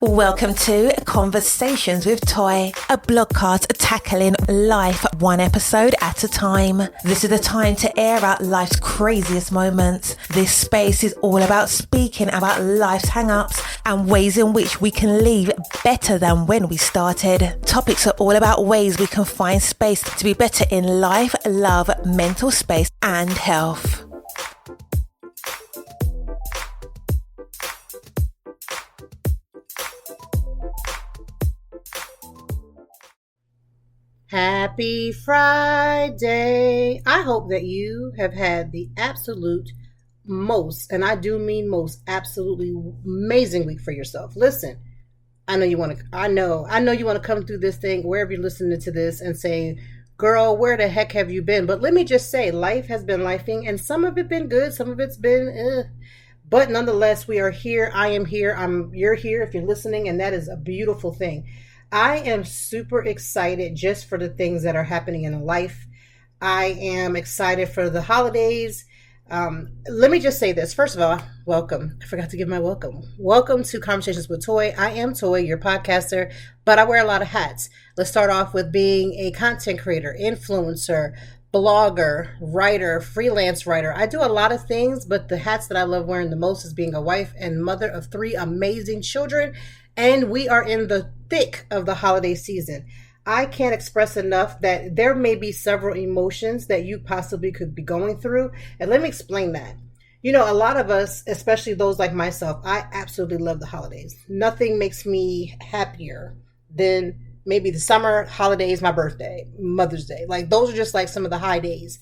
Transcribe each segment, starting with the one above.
Welcome to Conversations with Toy, a blogcast tackling life one episode at a time. This is the time to air out life's craziest moments. This space is all about speaking about life's hang-ups and ways in which we can leave better than when we started. Topics are all about ways we can find space to be better in life, love, mental space, and health. Happy Friday. I hope that you have had the absolute most, and I do mean most, absolutely amazing week for yourself. Listen, I know you want to come through this thing wherever you're listening to this and say, girl, where the heck have you been? But let me just say, life has been lifing, and some of it been good, some of it's been but nonetheless, we are here. I am here. You're here if you're listening, and that is a beautiful thing. I am super excited just for the things that are happening in life. I am excited for the holidays. Let me just say this. First of all, welcome. I forgot to give my welcome. Welcome to Conversations with Toy. I am Toy, your podcaster, but I wear a lot of hats. Let's start off with being a content creator, influencer, blogger, writer, freelance writer. I do a lot of things, but the hats that I love wearing the most is being a wife and mother of 3 amazing children. And we are in the thick of the holiday season. I can't express enough that there may be several emotions that you possibly could be going through. And let me explain that. You know, a lot of us, especially those like myself, I absolutely love the holidays. Nothing makes me happier than maybe the summer holidays, my birthday, Mother's Day. Like those are just like some of the high days.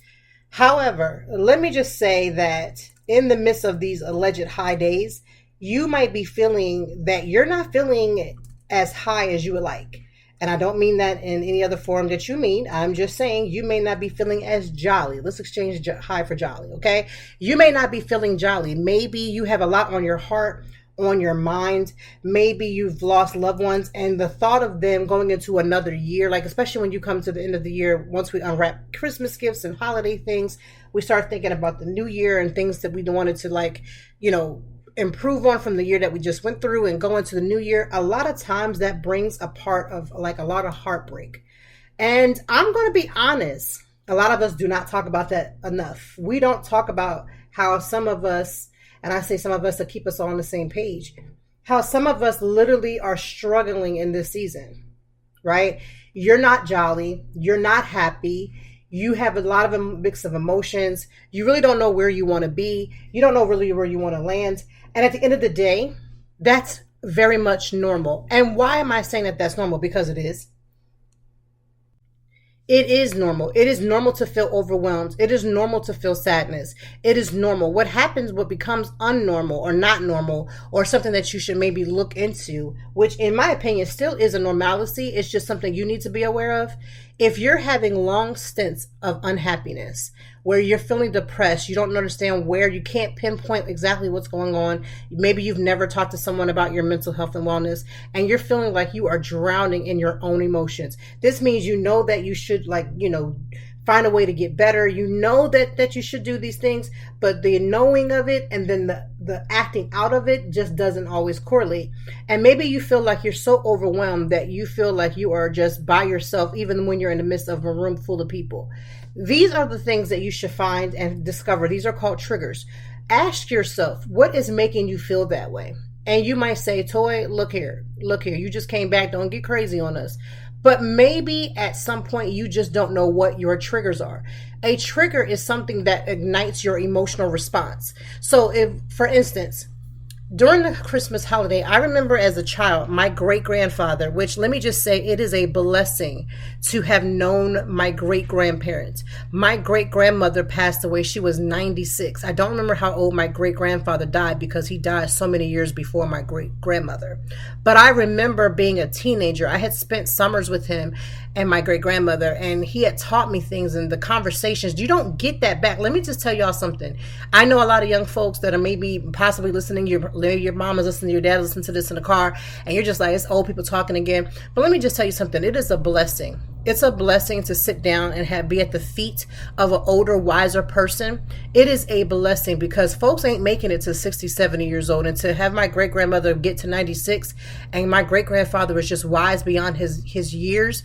However, let me just say that in the midst of these alleged high days, you might be feeling that you're not feeling as high as you would like. And I don't mean that in any other form that you mean. I'm just saying you may not be feeling as jolly. Let's exchange high for jolly, okay? You may not be feeling jolly. Maybe you have a lot on your heart, on your mind. Maybe you've lost loved ones, and the thought of them going into another year, like especially when you come to the end of the year, once we unwrap Christmas gifts and holiday things, we start thinking about the new year and things that we wanted to improve on from the year that we just went through and go into the new year. A lot of times that brings a part of like a lot of heartbreak. And I'm going to be honest, a lot of us do not talk about that enough. We don't talk about how some of us, and I say some of us to keep us all on the same page, how some of us literally are struggling in this season, right? You're not jolly. You're not happy. You have a lot of a mix of emotions. You really don't know where you want to be. You don't know really where you want to land. And at the end of the day, that's very much normal. And why am I saying that that's normal? Because it is. It is normal. It is normal to feel overwhelmed. It is normal to feel sadness. It is normal. What happens, what becomes unnormal or not normal, or something that you should maybe look into, which in my opinion still is a normalcy, it's just something you need to be aware of. If you're having long stints of unhappiness, where you're feeling depressed, you don't understand where, you can't pinpoint exactly what's going on, maybe you've never talked to someone about your mental health and wellness, and you're feeling like you are drowning in your own emotions. This means you know that you should find a way to get better. You know that you should do these things, but the knowing of it and then the acting out of it just doesn't always correlate. And maybe you feel like you're so overwhelmed that you feel like you are just by yourself, even when you're in the midst of a room full of people. These are the things that you should find and discover. These are called triggers. Ask yourself, what is making you feel that way? And you might say, Toy, look here, you just came back. Don't get crazy on us. But maybe at some point you just don't know what your triggers are. A trigger is something that ignites your emotional response. So if, for instance, during the Christmas holiday, I remember as a child, my great-grandfather, which let me just say, it is a blessing to have known my great-grandparents. My great-grandmother passed away. She was 96. I don't remember how old my great-grandfather died because he died so many years before my great-grandmother. But I remember being a teenager. I had spent summers with him and my great-grandmother, and he had taught me things in the conversations. You don't get that back. Let me just tell y'all something. I know a lot of young folks that are maybe possibly listening. Your mom is listening, your dad is listening to this in the car, and you're just like, it's old people talking again. But let me just tell you something. It is a blessing It's a blessing to sit down and be at the feet of an older, wiser person. It is a blessing because folks ain't making it to 60, 70 years old. And to have my great grandmother get to 96 and my great grandfather was just wise beyond his years,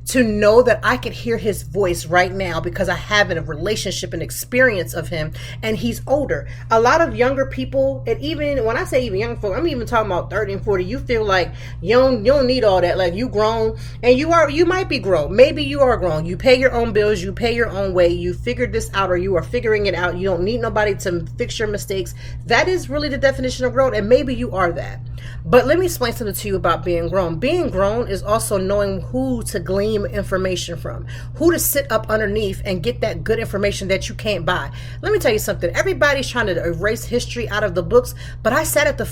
to know that I could hear his voice right now because I have a relationship and experience of him, and he's older. A lot of younger people, and even when I say even young folk, I'm even talking about 30 and 40, you feel like you don't need all that. Like, you grown, and you might be grown. Maybe you are grown. You pay your own bills, you pay your own way, you figured this out, or you are figuring it out. You don't need nobody to fix your mistakes. That is really the definition of growth, and maybe you are that. But let me explain something to you about being grown. Being grown is also knowing who to glean information from, who to sit up underneath and get that good information that you can't buy. Let me tell you something. Everybody's trying to erase history out of the books, but I sat at the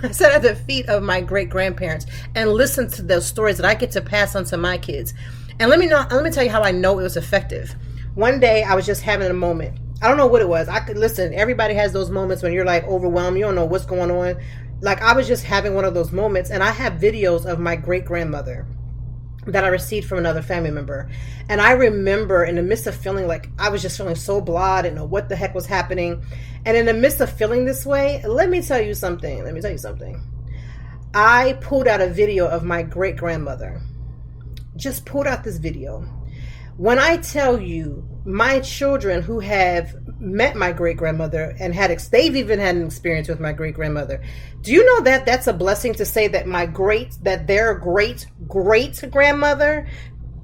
I sat at the feet of my great grandparents and listened to those stories that I get to pass on to my kids. And let me tell you how I know it was effective. One day I was just having a moment. I don't know what it was. I could listen. Everybody has those moments when you're like overwhelmed. You don't know what's going on. Like, I was just having one of those moments, and I have videos of my great grandmother that I received from another family member. And I remember in the midst of feeling like I was just feeling so blah, I didn't know what the heck was happening. And in the midst of feeling this way, let me tell you something. I pulled out a video of my great grandmother. Just pulled out this video. When I tell you, my children who have met my great grandmother and they've even had an experience with my great grandmother. Do you know that that's a blessing to say that their great grandmother,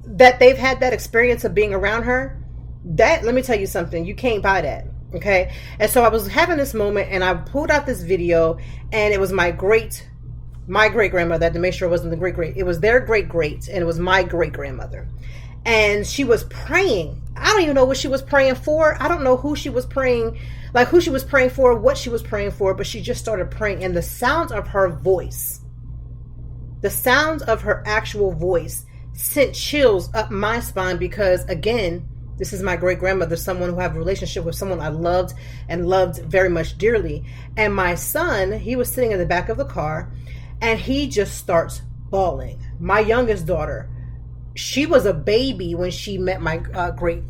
that they've had that experience of being around her? That, let me tell you something, you can't buy that. Okay. And so I was having this moment and I pulled out this video, and it was my great grandmother. I had to make sure it wasn't the great. It was their great, and it was my great grandmother. And she was praying. I don't even know what she was praying for. I don't know who she was praying, like who she was praying for, what she was praying for, but she just started praying. And the sound of her voice, the sound of her actual voice sent chills up my spine because, again, this is my great grandmother, someone who I have a relationship with, someone I loved and loved very much dearly. And my son, he was sitting in the back of the car and he just starts bawling. My youngest daughter, she was a baby when she met my great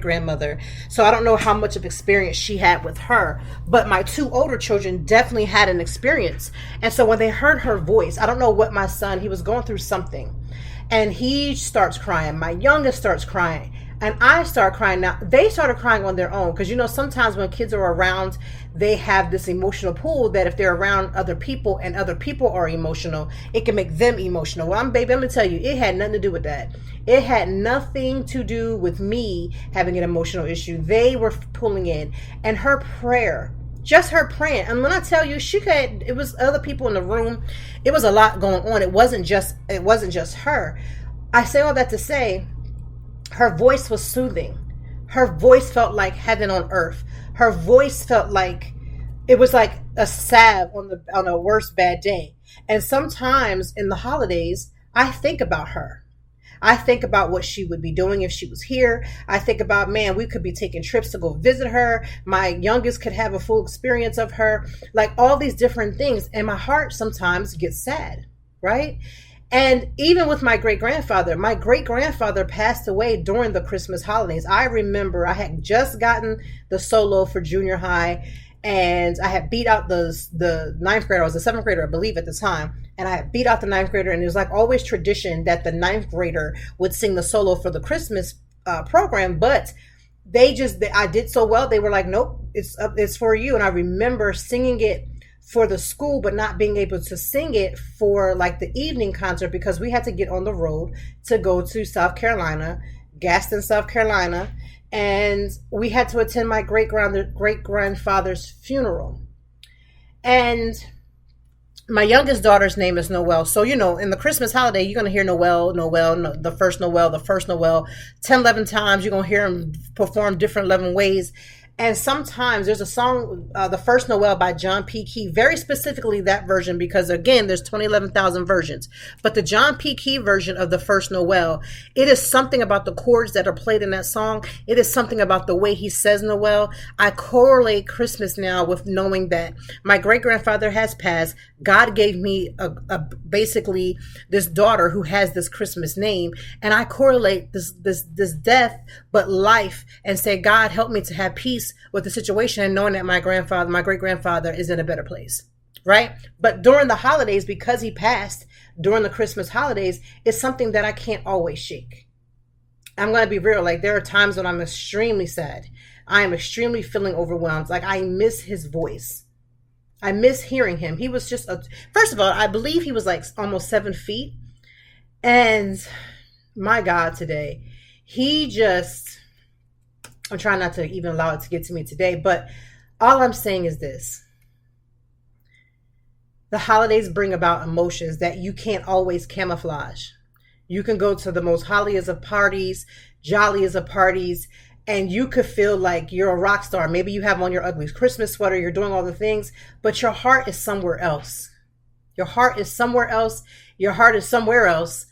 grandmother. So I don't know how much of experience she had with her, but my two older children definitely had an experience. And so when they heard her voice, I don't know what my son, he was going through something, and he starts crying. My youngest starts crying. And I start crying. Now, they started crying on their own because, you know, sometimes when kids are around, they have this emotional pull that if they're around other people and other people are emotional, it can make them emotional. Well, I'm going to tell you, it had nothing to do with that. It had nothing to do with me having an emotional issue. They were pulling in. And her prayer, just her praying. And when I tell you, it was other people in the room. It was a lot going on. It wasn't just her. I say all that to say, her voice was soothing. Her voice felt like heaven on earth. Her voice felt like it was like a salve on a worst bad day. And sometimes in the holidays, I think about her. I think about what she would be doing if she was here. I think about, man, we could be taking trips to go visit her. My youngest could have a full experience of her, like all these different things. And my heart sometimes gets sad, right? And even with my great grandfather passed away during the Christmas holidays. I remember I had just gotten the solo for junior high, and I had beat out the ninth grader. I was a seventh grader, I believe, at the time. And I had beat out the ninth grader, and it was like always tradition that the ninth grader would sing the solo for the Christmas program. But I did so well. They were like, nope, it's for you. And I remember singing it for the school, but not being able to sing it for like the evening concert because we had to get on the road to go to South Carolina, Gaston, South Carolina, and we had to attend my great grandfather's funeral. And my youngest daughter's name is Noelle. So, you know, in the Christmas holiday, you're going to hear Noelle, the first Noelle, 10, 11 times. You're going to hear him perform different 11 ways. And sometimes there's a song, The First Noel by John P. Key, very specifically that version, because again, there's 11,000 versions. But the John P. Key version of The First Noel, it is something about the chords that are played in that song. It is something about the way he says Noel. I correlate Christmas now with knowing that my great grandfather has passed. God gave me a basically this daughter who has this Christmas name, and I correlate this death but life, and say, God, help me to have peace with the situation, and knowing that my great grandfather is in a better place, right? But during the holidays, because he passed during the Christmas holidays, it's something that I can't always shake. I'm going to be real. Like, there are times when I'm extremely sad. I am extremely feeling overwhelmed. Like, I miss his voice. I miss hearing him. He was just first of all, I believe he was like almost 7 feet. And my God, today, I'm trying not to even allow it to get to me today, but all I'm saying is this. The holidays bring about emotions that you can't always camouflage. You can go to the most holliest of parties, jolliest of parties, and you could feel like you're a rock star. Maybe you have on your ugly Christmas sweater, you're doing all the things, but your heart is somewhere else. Your heart is somewhere else. Your heart is somewhere else,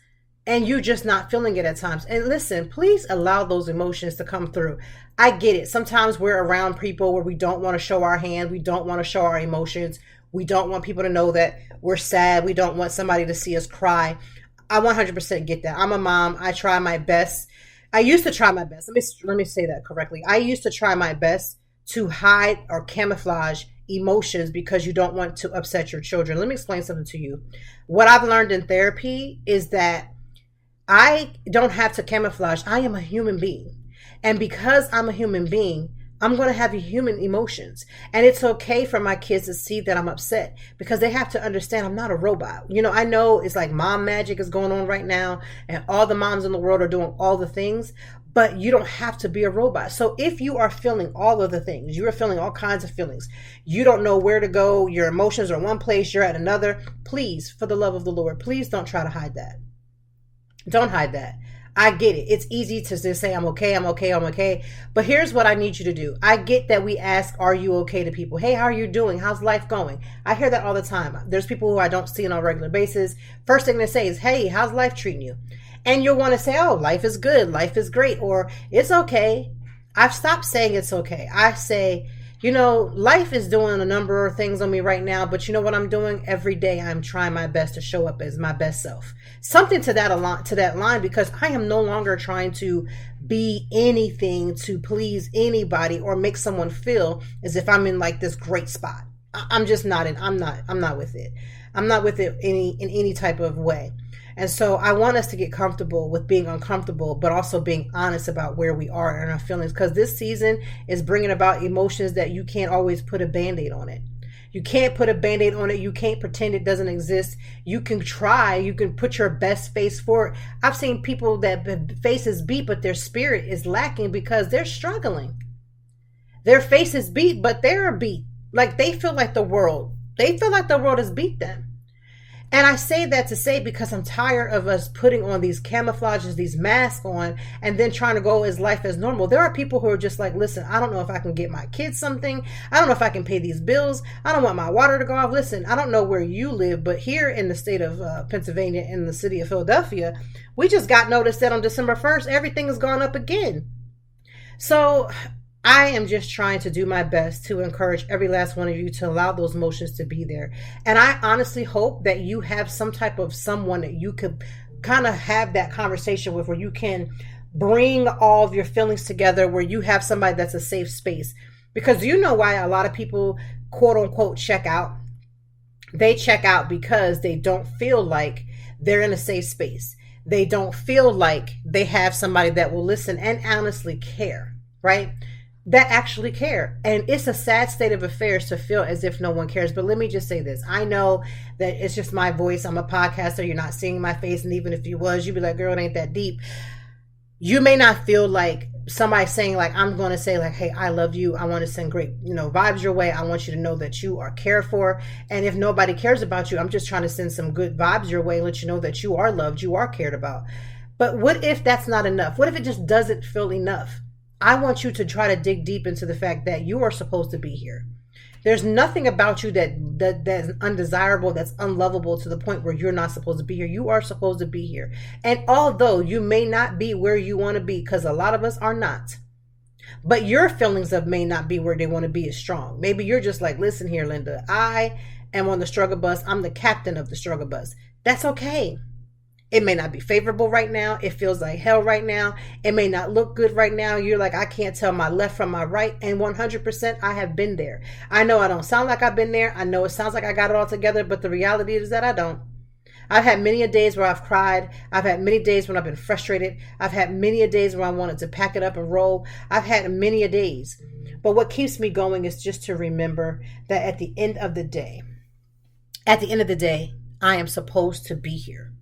and you're just not feeling it at times. And listen, please allow those emotions to come through. I get it. Sometimes we're around people where we don't want to show our hand. We don't want to show our emotions. We don't want people to know that we're sad. We don't want somebody to see us cry. I 100% get that. I'm a mom. I try my best. I used to try my best. Let me say that correctly. I used to try my best to hide or camouflage emotions because you don't want to upset your children. Let me explain something to you. What I've learned in therapy is that I don't have to camouflage. I am a human being. And because I'm a human being, I'm going to have human emotions. And it's okay for my kids to see that I'm upset, because they have to understand I'm not a robot. You know, I know it's like mom magic is going on right now, and all the moms in the world are doing all the things, but you don't have to be a robot. So if you are feeling all of the things, you are feeling all kinds of feelings, you don't know where to go, your emotions are one place, you're at another, please, for the love of the Lord, please don't try to hide that. Don't hide that. I get it. It's easy to just say, I'm okay, I'm okay, I'm okay. But here's what I need you to do. I get that we ask, are you okay, to people. Hey, how are you doing? How's life going? I hear that all the time. There's people who I don't see on a regular basis. First thing they say is, hey, how's life treating you? And you'll want to say, oh, life is good. Life is great. Or it's okay. I've stopped saying it's okay. I say, you know, life is doing a number of things on me right now, but you know what I'm doing? Every day I'm trying my best to show up as my best self. Something to that line, because I am no longer trying to be anything to please anybody or make someone feel as if I'm in like this great spot. I'm just not I'm not with it. I'm not with it in any type of way. And so I want us to get comfortable with being uncomfortable, but also being honest about where we are in our feelings, because this season is bringing about emotions that you can't always put a Band-Aid on it. You can't put a Band-Aid on it. You can't pretend it doesn't exist. You can try. You can put your best face for it. I've seen people that face is beat, but their spirit is lacking because they're struggling. Their face is beat, but they're beat. Like they feel like the world has beat them. And I say that to say, because I'm tired of us putting on these camouflages, these masks on, and then trying to go as life as normal. There are people who are just like, listen, I don't know if I can get my kids something. I don't know if I can pay these bills. I don't want my water to go off. Listen, I don't know where you live, but here in the state of Pennsylvania, in the city of Philadelphia, we just got notice that on December 1st, everything has gone up again. So I am just trying to do my best to encourage every last one of you to allow those emotions to be there. And I honestly hope that you have some type of someone that you could kind of have that conversation with, where you can bring all of your feelings together, where you have somebody that's a safe space. Because you know why a lot of people, quote unquote, check out? They check out because they don't feel like they're in a safe space. They don't feel like they have somebody that will listen and honestly care, right? That actually care. And it's a sad state of affairs to feel as if no one cares. But let me just say this. I know that it's just my voice. I'm a podcaster. You're not seeing my face. And even if you was, you'd be like, girl, it ain't that deep. You may not feel like somebody saying like, I'm going to say like, hey, I love you. I want to send great, vibes your way. I want you to know that you are cared for. And if nobody cares about you, I'm just trying to send some good vibes your way, let you know that you are loved, you are cared about. But what if that's not enough? What if it just doesn't feel enough? I want you to try to dig deep into the fact that you are supposed to be here. There's nothing about you that's undesirable, that's unlovable to the point where you're not supposed to be here. You are supposed to be here. And although you may not be where you want to be, because a lot of us are not, but your feelings of may not be where they want to be is strong. Maybe you're just like, listen here, Linda, I am on the struggle bus. I'm the captain of the struggle bus. That's okay. It may not be favorable right now. It feels like hell right now. It may not look good right now. You're like, I can't tell my left from my right. And 100% I have been there. I know I don't sound like I've been there. I know it sounds like I got it all together, but the reality is that I don't. I've had many a days where I've cried. I've had many days when I've been frustrated. I've had many a days where I wanted to pack it up and roll. I've had many a days. But what keeps me going is just to remember that at the end of the day, I am supposed to be here.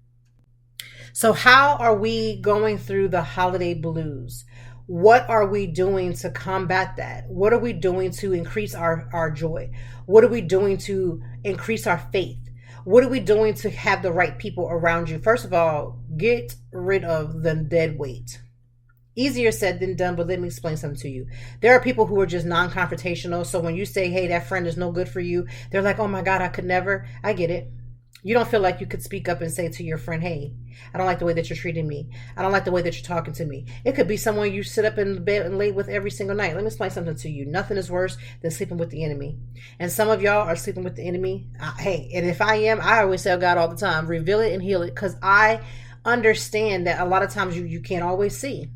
So how are we going through the holiday blues? What are we doing to combat that? What are we doing to increase our joy? What are we doing to increase our faith? What are we doing to have the right people around you? First of all, get rid of the dead weight. Easier said than done, but let me explain something to you. There are people who are just non-confrontational. So when you say, hey, that friend is no good for you, they're like, oh my God, I could never. I get it. You don't feel like you could speak up and say to your friend, hey, I don't like the way that you're treating me. I don't like the way that you're talking to me. It could be someone you sit up in bed and lay with every single night. Let me explain something to you. Nothing is worse than sleeping with the enemy. And some of y'all are sleeping with the enemy. Hey, and if I am, I always tell God all the time, reveal it and heal it, because I understand that a lot of times you can't always see.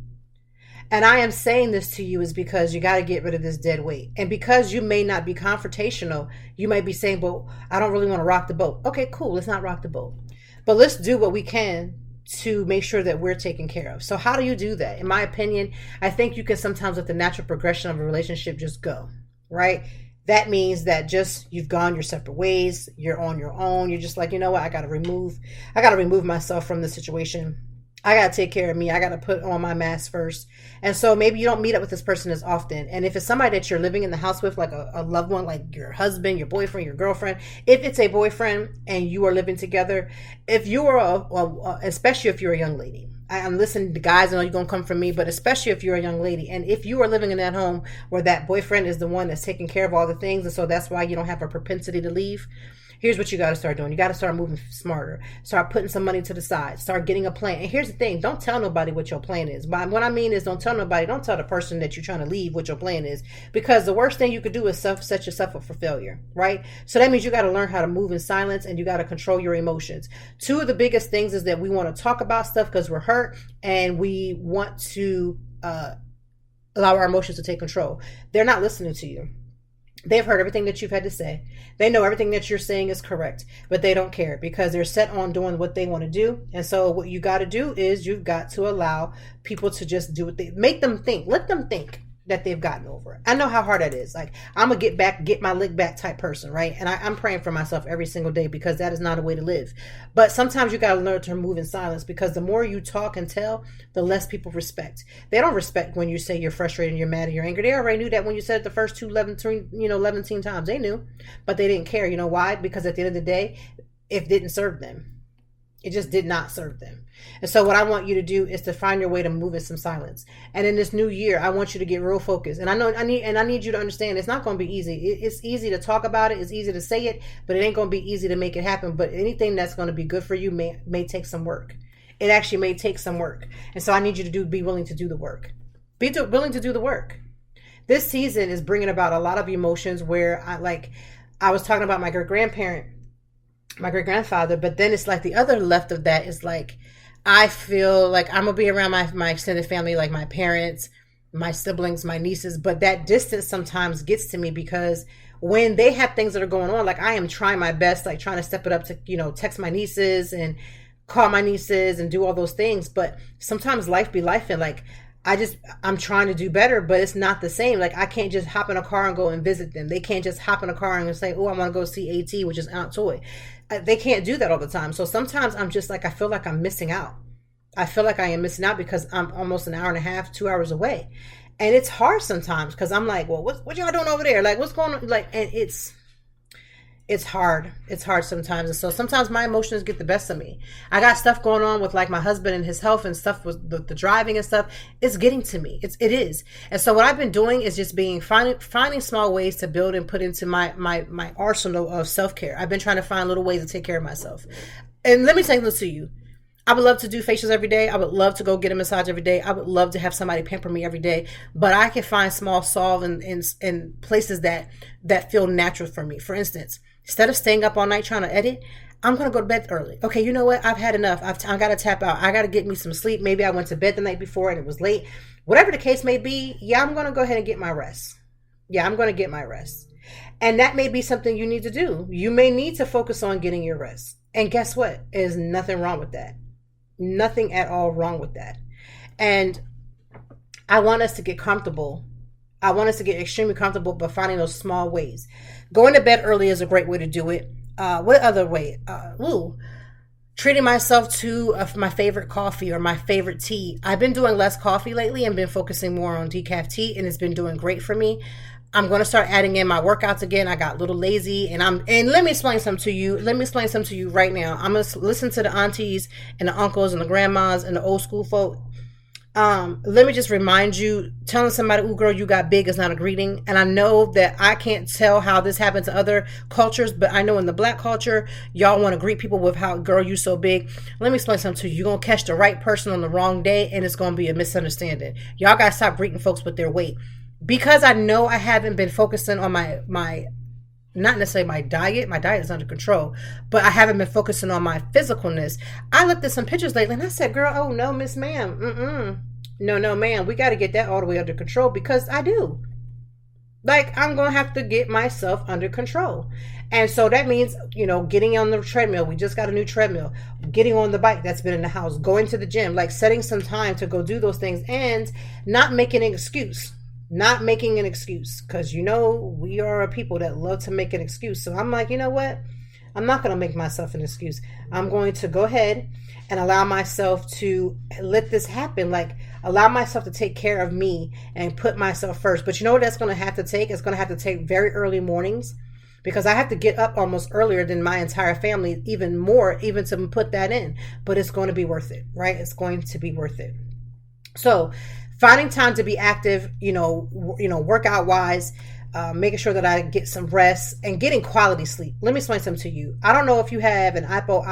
And I am saying this to you is because you got to get rid of this dead weight. And because you may not be confrontational, you might be saying, well, I don't really want to rock the boat. Okay, cool. Let's not rock the boat. But let's do what we can to make sure that we're taken care of. So how do you do that? In my opinion, I think you can sometimes let the natural progression of a relationship just go, right? That means that just you've gone your separate ways. You're on your own. You're just like, you know what? I got to remove myself from the situation. I got to take care of me. I got to put on my mask first. And so maybe you don't meet up with this person as often. And if it's somebody that you're living in the house with, like a loved one, like your husband, your boyfriend, your girlfriend, if it's a boyfriend and you are living together, if you are, especially if you're a young lady, I'm listening to guys, I know you're going to come from me, but especially if you're a young lady. And if you are living in that home where that boyfriend is the one that's taking care of all the things, and so that's why you don't have a propensity to leave, here's what you got to start doing. You got to start moving smarter. Start putting some money to the side. Start getting a plan. And here's the thing. Don't tell nobody what your plan is. But what I mean is don't tell the person that you're trying to leave what your plan is. Because the worst thing you could do is set yourself up for failure, right? So that means you got to learn how to move in silence and you got to control your emotions. Two of the biggest things is that we want to talk about stuff because we're hurt and we want to allow our emotions to take control. They're not listening to you. They've heard everything that you've had to say. They know everything that you're saying is correct, but they don't care because they're set on doing what they want to do. And so what you got to do is you've got to allow people to just do what make them think. Let them think that they've gotten over it. I know how hard that is. Like, I'm a get my lick back type person, right? And I'm praying for myself every single day because that is not a way to live. But sometimes you got to learn to move in silence because the more you talk and tell, the less people respect. They don't respect when you say you're frustrated and you're mad and you're angry. They already knew that when you said it the first 11 times. They knew, but they didn't care. You know why? Because at the end of the day, it didn't serve them. It just did not serve them. And so what I want you to do is to find your way to move in some silence. And in this new year, I want you to get real focused. And I need you to understand it's not going to be easy. It's easy to talk about it. It's easy to say it, but it ain't going to be easy to make it happen. But anything that's going to be good for you may take some work. It actually may take some work. And so I need you to be willing to do the work. Willing to do the work. This season is bringing about a lot of emotions where I was talking about my great-grandfather, but then it's like the other left of that is like, I feel like I'm going to be around my extended family, like my parents, my siblings, my nieces, but that distance sometimes gets to me because when they have things that are going on, like I am trying my best, like trying to step it up to, text my nieces and call my nieces and do all those things. But sometimes life be life and like, I'm trying to do better, but it's not the same. Like I can't just hop in a car and go and visit them. They can't just hop in a car and say, oh, I want to go see AT, which is Aunt Toy. They can't do that all the time. So sometimes I'm just like, I feel like I'm missing out. I feel like I am missing out because I'm almost an hour and a half, 2 hours away. And it's hard sometimes because I'm like, well, what y'all doing over there? Like, what's going on? Like, and it's hard. It's hard sometimes. And so sometimes my emotions get the best of me. I got stuff going on with like my husband and his health and stuff with the driving and stuff. It's getting to me. It is. And so what I've been doing is just finding small ways to build and put into my arsenal of self-care. I've been trying to find little ways to take care of myself. And let me say this to you. I would love to do facials every day. I would love to go get a massage every day. I would love to have somebody pamper me every day. But I can find small solve in places that feel natural for me. For instance, Instead of staying up all night trying to edit, I'm going to go to bed early. Okay, you know what? I've had enough. I got to tap out. I got to get me some sleep. Maybe I went to bed the night before and it was late. Whatever the case may be, yeah, I'm going to go ahead and get my rest. Yeah, I'm going to get my rest. And that may be something you need to do. You may need to focus on getting your rest. And guess what? There's nothing wrong with that. Nothing at all wrong with that. And I want us to get comfortable. I want us to get extremely comfortable by finding those small ways. Going to bed early is a great way to do it. What other way? Treating myself to my favorite coffee or my favorite tea. I've been doing less coffee lately and been focusing more on decaf tea, and it's been doing great for me. I'm going to start adding in my workouts again. I got a little lazy and let me explain something to you. Let me explain something to you right now. I'm going to listen to the aunties and the uncles and the grandmas and the old school folk. Let me just remind you, telling somebody, "Ooh, girl, you got big" is not a greeting. And I know that I can't tell how this happens to other cultures, but I know in the Black culture, y'all want to greet people with "how, girl, you so big." Let me explain something to you. You're going to catch the right person on the wrong day, and it's going to be a misunderstanding. Y'all got to stop greeting folks with their weight. Because I know I haven't been focusing on my not necessarily my diet is under control, but I haven't been focusing on my physicalness. I looked at some pictures lately and I said, "Girl, oh no, Miss Ma'am, no, ma'am, we got to get that all the way under control," because I do. Like, I'm going to have to get myself under control. And so that means, getting on the treadmill. We just got a new treadmill. Getting on the bike that's been in the house. Going to the gym. Like, setting some time to go do those things and not making an excuse. Not making an excuse, because we are a people that love to make an excuse. So I'm like, you know what? I'm not going to make myself an excuse. I'm going to go ahead and allow myself to let this happen. Like, allow myself to take care of me and put myself first. But you know what that's going to have to take? It's going to have to take very early mornings, because I have to get up almost earlier than my entire family, even more, even to put that in. But it's going to be worth it, right? It's going to be worth it. So finding time to be active, workout wise, making sure that I get some rest and getting quality sleep. Let me explain something to you. I don't know if you have an Apple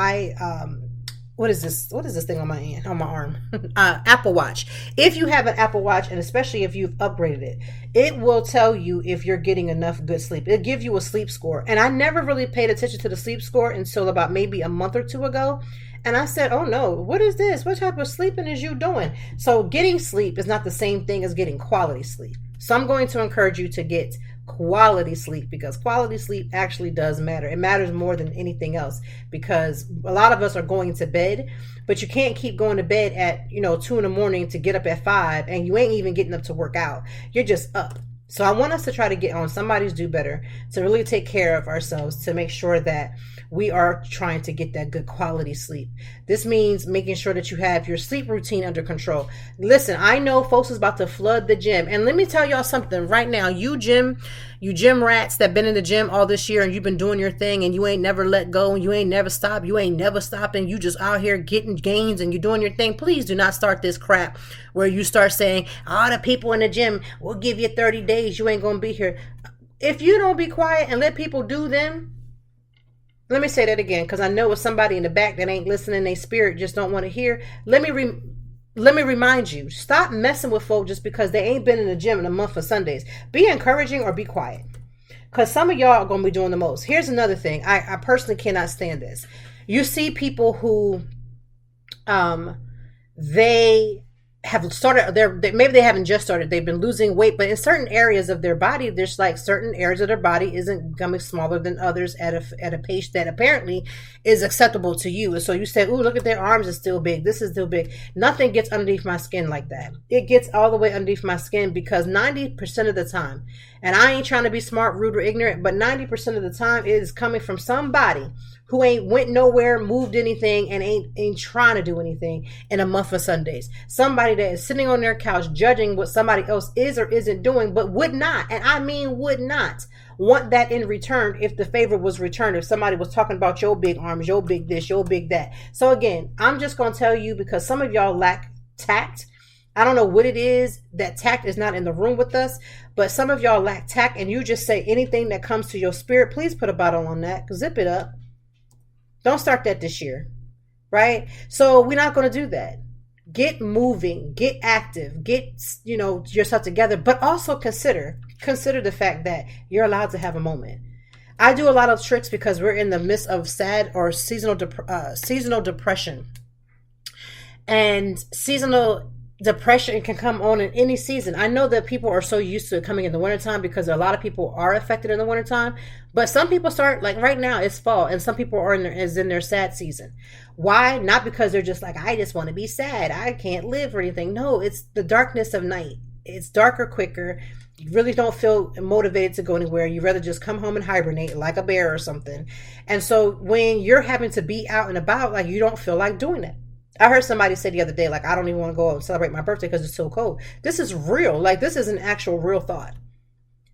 what is this thing on my arm? Apple Watch. If you have an Apple Watch, and especially if you've upgraded it, it will tell you if you're getting enough good sleep. It'll give you a sleep score. And I never really paid attention to the sleep score until about maybe a month or two ago. And I said, "Oh no, what is this? What type of sleeping is you doing?" So getting sleep is not the same thing as getting quality sleep. So I'm going to encourage you to get quality sleep, because quality sleep actually does matter. It matters more than anything else, because a lot of us are going to bed, but you can't keep going to bed at 2 a.m. to get up at 5, and you ain't even getting up to work out. You're just up. So I want us to try to get on somebody's do better, to really take care of ourselves, to make sure that we are trying to get that good quality sleep. This means making sure that you have your sleep routine under control. Listen, I know folks is about to flood the gym. And let me tell y'all something right now. You gym rats that been in the gym all this year and you've been doing your thing and you ain't never let go and you ain't never stopped. You ain't never stopping. You just out here getting gains and you're doing your thing. Please do not start this crap where you start saying, "All the people in the gym, we'll give you 30 days. You ain't going to be here." If you don't be quiet and let people do them, let me say that again, because I know it's somebody in the back that ain't listening. They spirit just don't want to hear. Let me remind you, stop messing with folk just because they ain't been in the gym in a month for Sundays. Be encouraging or be quiet, because some of y'all are going to be doing the most. Here's another thing. I personally cannot stand this. You see people who they have started, maybe they haven't just started, they've been losing weight, but in certain areas of their body, there's like certain areas of their body isn't becoming smaller than others at a pace that apparently is acceptable to you. And so you say, "Ooh, look at their arms, it's still big. This is still big." Nothing gets underneath my skin like that. It gets all the way underneath my skin, because 90% of the time, and I ain't trying to be smart, rude, or ignorant, but 90% of the time it is coming from somebody who ain't went nowhere, moved anything, and ain't trying to do anything in a month of Sundays. Somebody that is sitting on their couch judging what somebody else is or isn't doing, but would not, and I mean would not, want that in return if the favor was returned, if somebody was talking about your big arms, your big this, your big that. So again, I'm just going to tell you, because some of y'all lack tact. I don't know what it is, that tact is not in the room with us, but some of y'all lack tact and you just say anything that comes to your spirit. Please put a bottle on that. Zip it up. Don't start that this year, right? So we're not going to do that. Get moving, get active, get, yourself together, but also consider the fact that you're allowed to have a moment. I do a lot of tricks because we're in the midst of sad or seasonal depression. And seasonal depression can come on in any season. I know that people are so used to it coming in the wintertime because a lot of people are affected in the wintertime. But some people start, like right now, it's fall, and some people are in their sad season. Why? Not because they're just like, I just want to be sad, I can't live or anything. No, it's the darkness of night. It's darker quicker. You really don't feel motivated to go anywhere. You rather just come home and hibernate like a bear or something. And so when you're having to be out and about, like, you don't feel like doing it. I heard somebody say the other day, like, I don't even want to go out and celebrate my birthday because it's so cold. This is real. Like, this is an actual real thought.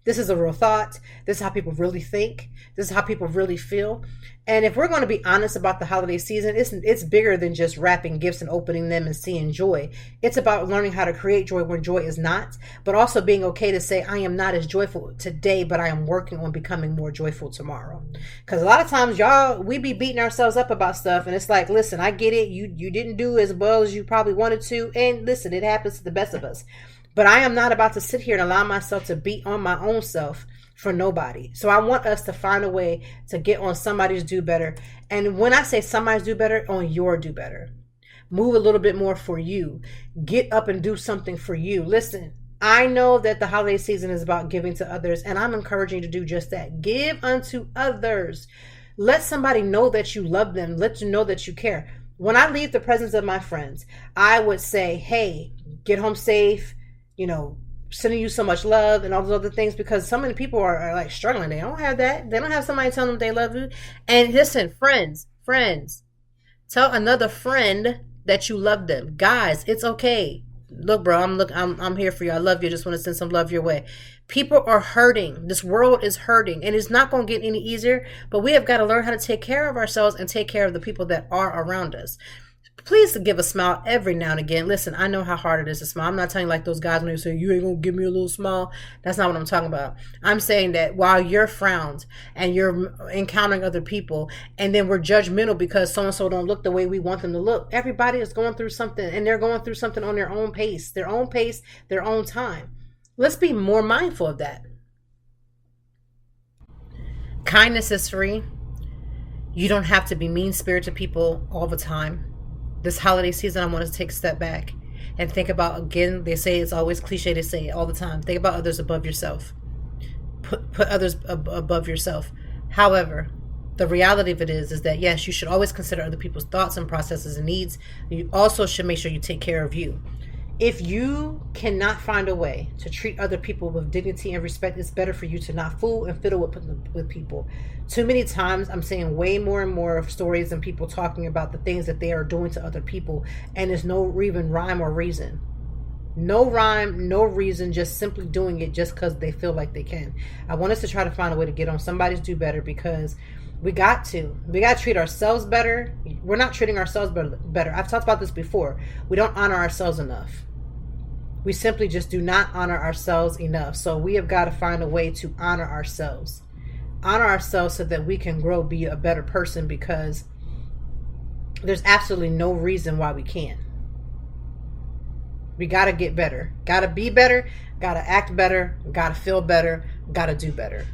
This is a real thought. This is how people really think. This is how people really feel. And if we're going to be honest about the holiday season, it's bigger than just wrapping gifts and opening them and seeing joy. It's about learning how to create joy when joy is not, but also being okay to say, I am not as joyful today, but I am working on becoming more joyful tomorrow. Because a lot of times, y'all, we be beating ourselves up about stuff. And it's like, listen, I get it. You didn't do as well as you probably wanted to. And listen, it happens to the best of us. But I am not about to sit here and allow myself to beat on my own self for nobody. So I want us to find a way to get on somebody's do better. And when I say somebody's do better, on your do better. Move a little bit more for you. Get up and do something for you. Listen, I know that the holiday season is about giving to others, and I'm encouraging you to do just that. Give unto others. Let somebody know that you love them. Let you know that you care. When I leave the presence of my friends, I would say, hey, get home safe. Sending you so much love and all those other things, because so many people are like struggling. They don't have that. They don't have somebody telling them they love you. And listen, friends, tell another friend that you love them. Guys, it's okay. Look, bro, I'm here for you. I love you. I just want to send some love your way. People are hurting. This world is hurting, and it's not going to get any easier, but we have got to learn how to take care of ourselves and take care of the people that are around us. Please give a smile every now and again. Listen, I know how hard it is to smile. I'm not telling you like those guys when they say, you ain't going to give me a little smile. That's not what I'm talking about. I'm saying that while you're frowned and you're encountering other people, and then we're judgmental because so-and-so don't look the way we want them to look. Everybody is going through something, and they're going through something on their own pace, their own time. Let's be more mindful of that. Kindness is free. You don't have to be mean-spirited people all the time. This holiday season, I want to take a step back and think about, again, they say it's always cliche to say it all the time. Think about others above yourself. Put others above yourself. However, the reality of it is that, yes, you should always consider other people's thoughts and processes and needs. You also should make sure you take care of you. If you cannot find a way to treat other people with dignity and respect, it's better for you to not fool and fiddle with people. Too many times I'm seeing way more and more of stories and people talking about the things that they are doing to other people, and there's no even rhyme or reason. No rhyme, no reason, just simply doing it just because they feel like they can. I want us to try to find a way to get on somebody's do better, because we got to treat ourselves better. We're not treating ourselves better. I've talked about this before. We don't honor ourselves enough. We simply just do not honor ourselves enough. So we have got to find a way to honor ourselves. Honor ourselves so that we can grow, be a better person, because there's absolutely no reason why we can't. We got to get better. Got to be better. Got to act better. Got to feel better. Got to do better.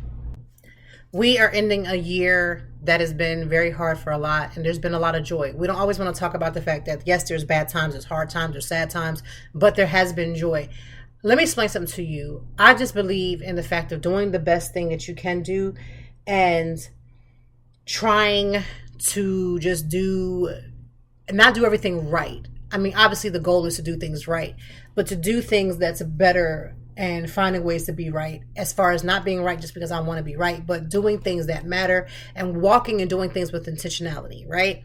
We are ending a year that has been very hard for a lot, and there's been a lot of joy. We don't always want to talk about the fact that, yes, there's bad times, there's hard times, there's sad times, but there has been joy. Let me explain something to you. I just believe in the fact of doing the best thing that you can do and trying to just not do everything right. I mean, obviously the goal is to do things right, but to do things that's better and finding ways to be right, as far as not being right just because I want to be right, but doing things that matter and walking and doing things with intentionality, right?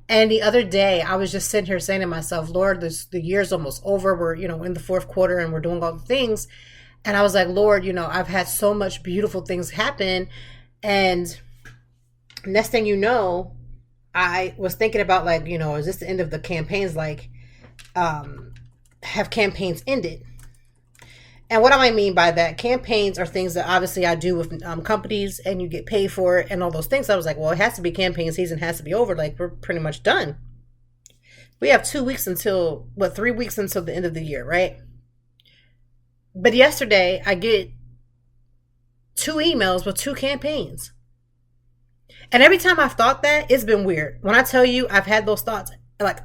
And the other day, I was just sitting here saying to myself, Lord, the year's almost over. We're, in the fourth quarter and we're doing all the things. And I was like, Lord, I've had so much beautiful things happen. And next thing you know, I was thinking about is this the end of the campaigns? Have campaigns ended? And what do I mean by that? Campaigns are things that obviously I do with companies, and you get paid for it and all those things. So I was like, well, it has to be campaign season, has to be over. We're pretty much done. We have 2 weeks 3 weeks until the end of the year, right? But yesterday I get 2 emails with 2 campaigns. And every time I've thought that, it's been weird. When I tell you I've had those thoughts, like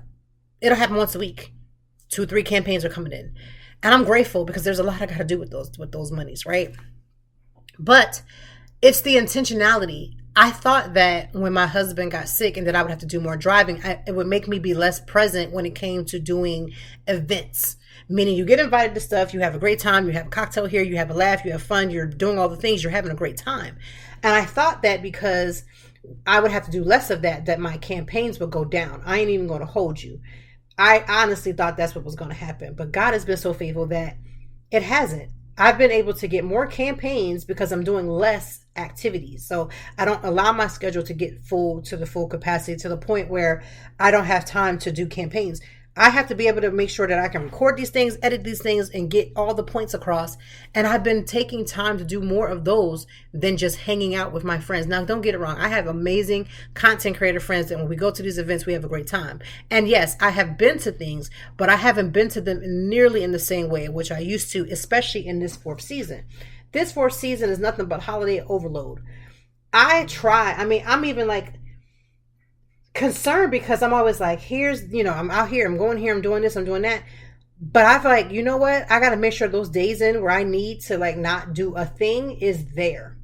it'll happen once a week. 2-3 campaigns are coming in. And I'm grateful because there's a lot I got to do with those monies, right? But it's the intentionality. I thought that when my husband got sick and that I would have to do more driving, it would make me be less present when it came to doing events. Meaning you get invited to stuff, you have a great time, you have a cocktail here, you have a laugh, you have fun, you're doing all the things, you're having a great time. And I thought that because I would have to do less of that my campaigns would go down. I ain't even going to hold you. I honestly thought that's what was going to happen. But God has been so faithful that it hasn't. I've been able to get more campaigns because I'm doing less activities. So I don't allow my schedule to get full to the full capacity to the point where I don't have time to do campaigns. I have to be able to make sure that I can record these things, edit these things, and get all the points across. And I've been taking time to do more of those than just hanging out with my friends. Now, don't get it wrong. I have amazing content creator friends that when we go to these events, we have a great time. And yes, I have been to things, but I haven't been to them nearly in the same way in which I used to, especially in this 4th season. This 4th season is nothing but holiday overload. I'm even like concerned because I'm always like, I'm out here, I'm going here, I'm doing this, I'm doing that. But I feel like, you know what? I got to make sure those days in where I need to like not do a thing is there.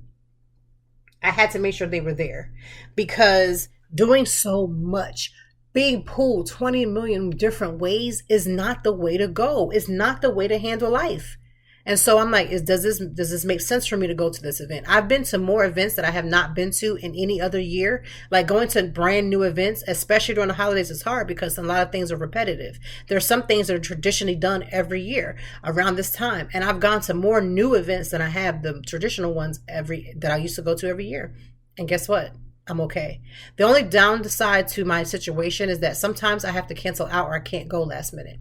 I had to make sure they were there because doing so much, being pulled 20 million different ways is not the way to go. It's not the way to handle life. And so I'm like, does this make sense for me to go to this event? I've been to more events that I have not been to in any other year. Like going to brand new events, especially during the holidays, is hard because a lot of things are repetitive. There are some things that are traditionally done every year around this time. And I've gone to more new events than I have the traditional ones that I used to go to every year. And guess what? I'm okay. The only downside to my situation is that sometimes I have to cancel out or I can't go last minute.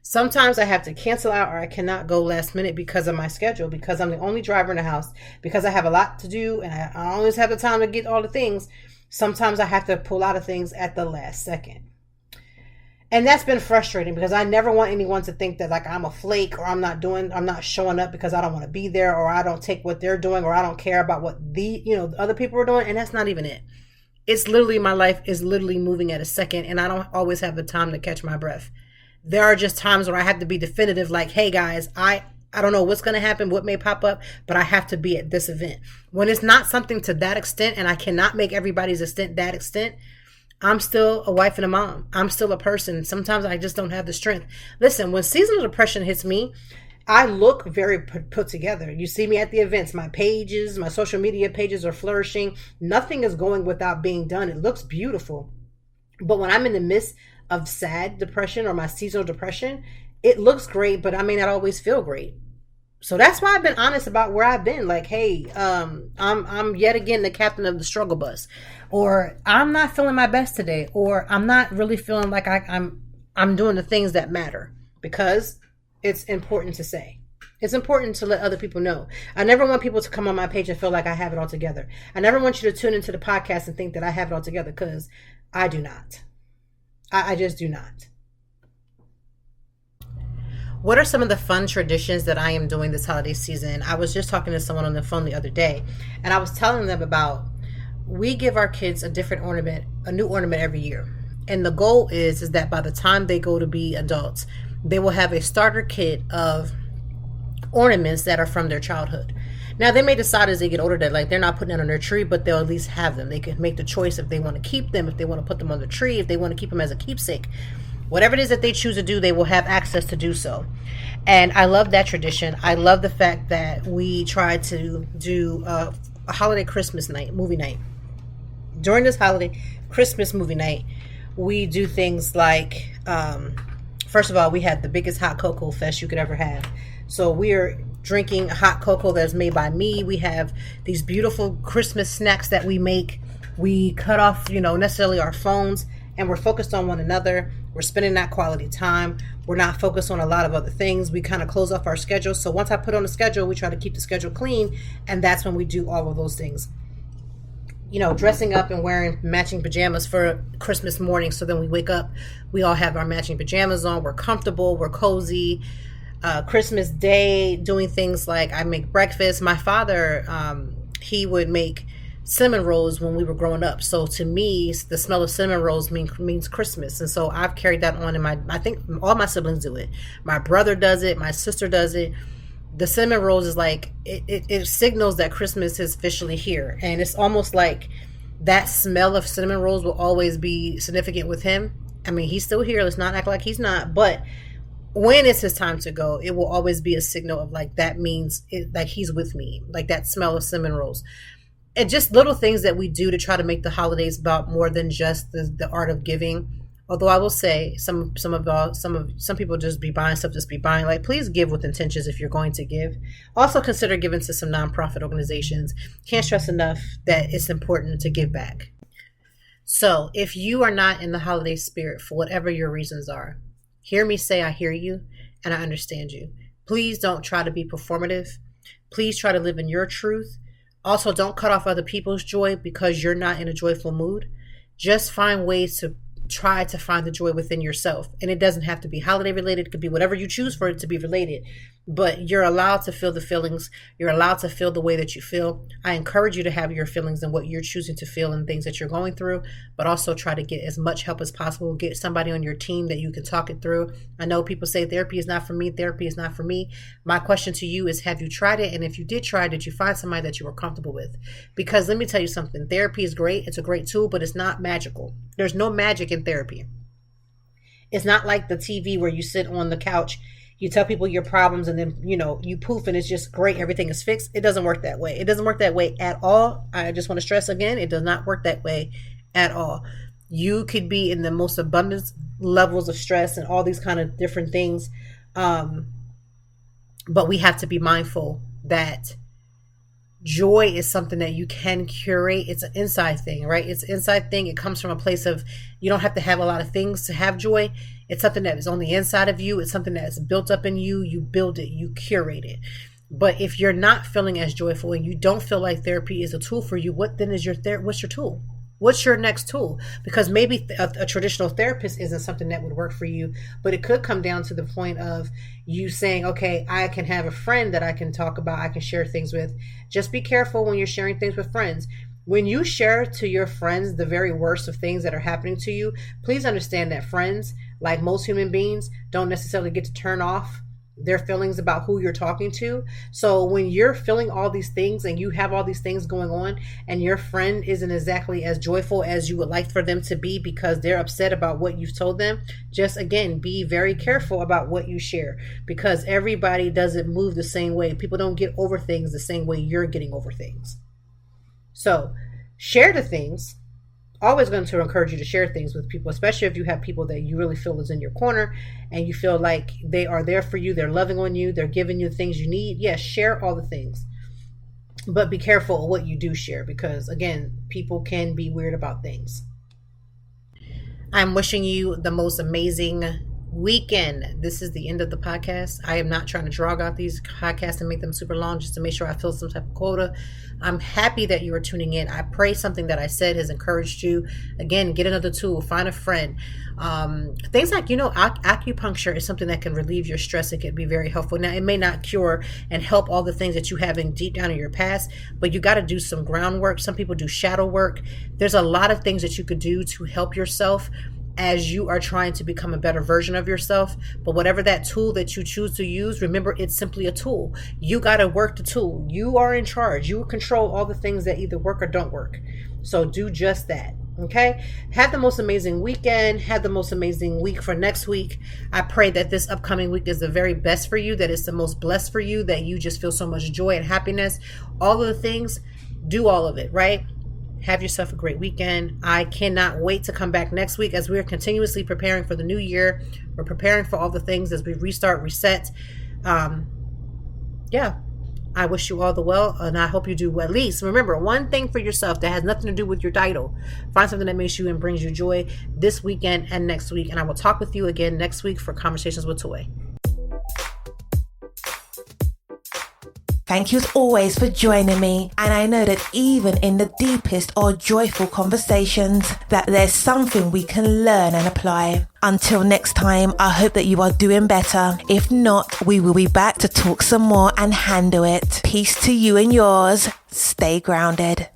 Sometimes I have to cancel out or I cannot go last minute because of my schedule, because I'm the only driver in the house, because I have a lot to do and I always have the time to get all the things. Sometimes I have to pull out of things at the last second. And that's been frustrating because I never want anyone to think that like I'm a flake or I'm not showing up because I don't want to be there or I don't take what they're doing or I don't care about what the other people are doing. And that's not even it. It's literally, my life is literally moving at a second and I don't always have the time to catch my breath. There are just times where I have to be definitive, like, hey guys, I don't know what's going to happen, what may pop up, but I have to be at this event. When it's not something to that extent and I cannot make everybody's extent that extent, I'm still a wife and a mom. I'm still a person. Sometimes I just don't have the strength. Listen, when seasonal depression hits me, I look very put together. You see me at the events. My pages, my social media pages are flourishing. Nothing is going without being done. It looks beautiful. But when I'm in the midst of sad depression or my seasonal depression, it looks great, but I may not always feel great. So that's why I've been honest about where I've been. Like, hey, I'm yet again the captain of the struggle bus, or I'm not feeling my best today, or I'm not really feeling like I'm doing the things that matter, because it's important to say. It's important to let other people know. I never want people to come on my page and feel like I have it all together. I never want you to tune into the podcast and think that I have it all together, because I do not. I just do not. What are some of the fun traditions that I am doing this holiday season? I was just talking to someone on the phone the other day, and I was telling them about, we give our kids a different ornament, a new ornament every year. And the goal is that by the time they go to be adults, they will have a starter kit of ornaments that are from their childhood. Now, they may decide as they get older that like they're not putting it on their tree, but they'll at least have them. They can make the choice if they want to keep them, if they want to put them on the tree, if they want to keep them as a keepsake. Whatever it is that they choose to do, they will have access to do so. And I love that tradition. I love the fact that we try to do a holiday Christmas night, movie night. During this holiday Christmas movie night, we do things like, first of all, we had the biggest hot cocoa fest you could ever have. So we are drinking hot cocoa that's made by me. We have these beautiful Christmas snacks that we make. We cut off, necessarily our phones, and we're focused on one another. We're spending that quality time. We're not focused on a lot of other things. We kind of close off our schedule. So once I put on the schedule, we try to keep the schedule clean, and that's when we do all of those things. Dressing up and wearing matching pajamas for Christmas morning. So then we wake up, we all have our matching pajamas on. We're comfortable, we're cozy. Christmas Day, doing things like I make breakfast. My father, he would make cinnamon rolls when we were growing up. So to me, the smell of cinnamon rolls means Christmas. And so I've carried that on I think all my siblings do it. My brother does it. My sister does it. The cinnamon rolls is like, it signals that Christmas is officially here. And it's almost like that smell of cinnamon rolls will always be significant with him. I mean, he's still here. Let's not act like he's not. But when it's his time to go, it will always be a signal of like, that means like he's with me, like that smell of cinnamon rolls. And just little things that we do to try to make the holidays about more than just the art of giving. Although I will say some people just be buying stuff, just be buying. Like, please give with intentions if you're going to give. Also consider giving to some nonprofit organizations. Can't stress enough that it's important to give back. So if you are not in the holiday spirit for whatever your reasons are, hear me say I hear you and I understand you. Please don't try to be performative. Please try to live in your truth. Also, don't cut off other people's joy because you're not in a joyful mood. Just find ways to try to find the joy within yourself. And it doesn't have to be holiday related. It could be whatever you choose for it to be related. But you're allowed to feel the feelings. You're allowed to feel the way that you feel. I encourage you to have your feelings and what you're choosing to feel and things that you're going through, but also try to get as much help as possible. Get somebody on your team that you can talk it through. I know people say therapy is not for me. Therapy is not for me. My question to you is, have you tried it? And if you did try, did you find somebody that you were comfortable with? Because let me tell you something. Therapy is great. It's a great tool, but it's not magical. There's no magic in therapy. It's not like the TV where you sit on the couch, you tell people your problems, and then, you poof and it's just great. Everything is fixed. It doesn't work that way. It doesn't work that way at all. I just want to stress again, it does not work that way at all. You could be in the most abundant levels of stress and all these kind of different things. But we have to be mindful that joy is something that you can curate. It's an inside thing, right? It's an inside thing. It comes from a place of, you don't have to have a lot of things to have joy. It's something that is on the inside of you. It's something that is built up in you. You build it, you curate it. But if you're not feeling as joyful and you don't feel like therapy is a tool for you, what then is what's your tool? What's your next tool? Because maybe a traditional therapist isn't something that would work for you, but it could come down to the point of you saying, okay, I can have a friend that I can talk about, I can share things with. Just be careful when you're sharing things with friends. When you share to your friends the very worst of things that are happening to you, please understand that friends, like most human beings, don't necessarily get to turn off their feelings about who you're talking to. So when you're feeling all these things and you have all these things going on and your friend isn't exactly as joyful as you would like for them to be because they're upset about what you've told them, just again, be very careful about what you share, because everybody doesn't move the same way. People don't get over things the same way you're getting over things. So share the things. Always going to encourage you to share things with people, especially if you have people that you really feel is in your corner and you feel like they are there for you, they're loving on you, they're giving you the things you need. Yes, share all the things. But be careful of what you do share, because again, people can be weird about things. I'm wishing you the most amazing weekend. This is the end of the podcast. I am not trying to drag out these podcasts and make them super long just to make sure I fill some type of quota. I'm happy that you are tuning in. I pray something that I said has encouraged you. Again, get another tool, find a friend. Things like, acupuncture is something that can relieve your stress. It can be very helpful. Now, it may not cure and help all the things that you have in deep down in your past, but you got to do some groundwork. Some people do shadow work. There's a lot of things that you could do to help yourself as you are trying to become a better version of yourself. But whatever that tool that you choose to use, remember, it's simply a tool. You got to work the tool. You are in charge. You control all the things that either work or don't work. So do just that. Okay. Have the most amazing weekend. Have the most amazing week for next week. I pray that this upcoming week is the very best for you, that it's the most blessed for you, that you just feel so much joy and happiness. All of the things, do all of it, right? Have yourself a great weekend. I cannot wait to come back next week as we are continuously preparing for the new year. We're preparing for all the things as we restart, reset. I wish you all the well, and I hope you do at least. Remember, one thing for yourself that has nothing to do with your title. Find something that makes you and brings you joy this weekend and next week. And I will talk with you again next week for Conversations with Toy. Thank you as always for joining me. And I know that even in the deepest or joyful conversations, that there's something we can learn and apply. Until next time, I hope that you are doing better. If not, we will be back to talk some more and handle it. Peace to you and yours. Stay grounded.